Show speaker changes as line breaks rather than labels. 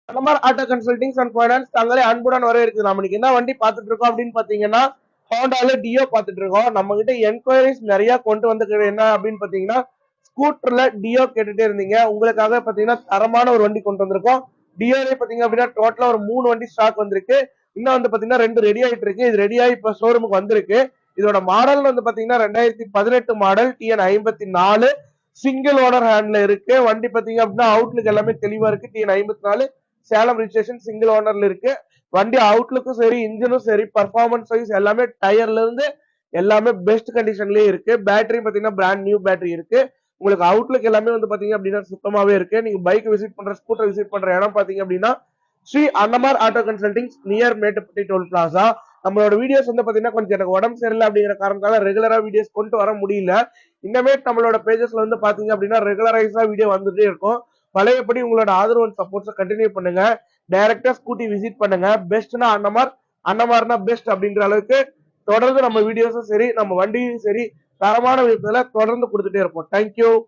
அந்த மாதிரி auto consultings and finance தங்களே அன்புடன் வரவேற்குது. நம்ம இன்னைக்கு என்ன வண்டி பார்த்துட்டு இருக்கோம் அப்படின்னு பாத்தீங்கன்னா ஹோண்டால டியோ பார்த்துட்டு இருக்கோம். நம்ம கிட்ட என்கொயரிஸ் நிறைய கொண்டு வந்து என்ன அப்படின்னு பாத்தீங்கன்னா ஸ்கூட்டர்ல டியோ கேட்டுட்டே இருந்தீங்க. உங்களுக்காக பாத்தீங்கன்னா தரமான ஒரு வண்டி கொண்டு வந்திருக்கோம். டியோலே பாத்தீங்க அப்படின்னா டோட்டலா ஒரு 3 வண்டி ஸ்டாக் வந்திருக்கு. இன்னும் வந்து பாத்தீங்கன்னா 2 ரெடி ஆயிட்டு இருக்கு. இது ரெடி ஆகி இப்ப ஷோரூமுக்கு வந்திருக்கு. இதோட மாடல் வந்து பாத்தீங்கன்னா 2018 மாடல் TN54 சிங்கிள் ஓனர் ஹேண்ட்ல இருக்கு. வண்டி பாத்தீங்க அப்படின்னா அவுட்லுக் எல்லாமே தெளிவா இருக்கு. TN54 சேலம் ரிஜிஸ்ட்ரேஷன் சிங்கிள் ஓனர்ல இருக்கு. வண்டி அவுட்லுக்கும் சரி இன்ஜினும் சரி பர்ஃபார்மன்ஸ் வைஸ் எல்லாமே டயர்ல இருந்து எல்லாமே பெஸ்ட் கண்டிஷன்லயே இருக்கு. பேட்டரி பாத்தீங்கன்னா பிராண்ட் நியூ பேட்டரி இருக்கு. உங்களுக்கு அவுட்லுக் எல்லாமே வந்து பாத்தீங்க அப்படின்னா சுத்தமாவே இருக்கு. நீங்க பைக் விசிட் பண்ற ஸ்கூட்டர் விசிட் பண்ற இடம் பாத்தீங்க அப்படின்னா Sri Annamar auto consultings near Mettupatti toll plaza. நம்மளோட வீடியோஸ் வந்து பாத்தீங்கன்னா கொஞ்சம் எனக்கு உடம்பு சரியில்லை அப்படிங்கிற காரணத்தால ரெகுலரா வீடியோஸ் கொண்டு வர முடியல. இன்னமே நம்மளோட பேஜஸ்ல வந்து பாத்தீங்க அப்படின்னா ரெகுலரைஸா வீடியோ வந்துட்டே இருக்கும். பழையபடி உங்களோட ஆதரவு அண்ட் சப்போர்ட்ஸை கண்டினியூ பண்ணுங்க. டைரக்டா ஸ்கூட்டி விசிட் பண்ணுங்க. பெஸ்ட்னா அன்னமார், அன்னமார்னா பெஸ்ட் அப்படிங்கிற அளவுக்கு தொடர்ந்து நம்ம வீடியோஸும் சரி நம்ம வண்டியும் சரி தரமான விதத்துல தொடர்ந்து கொடுத்துட்டே இருப்போம். தேங்க்யூ.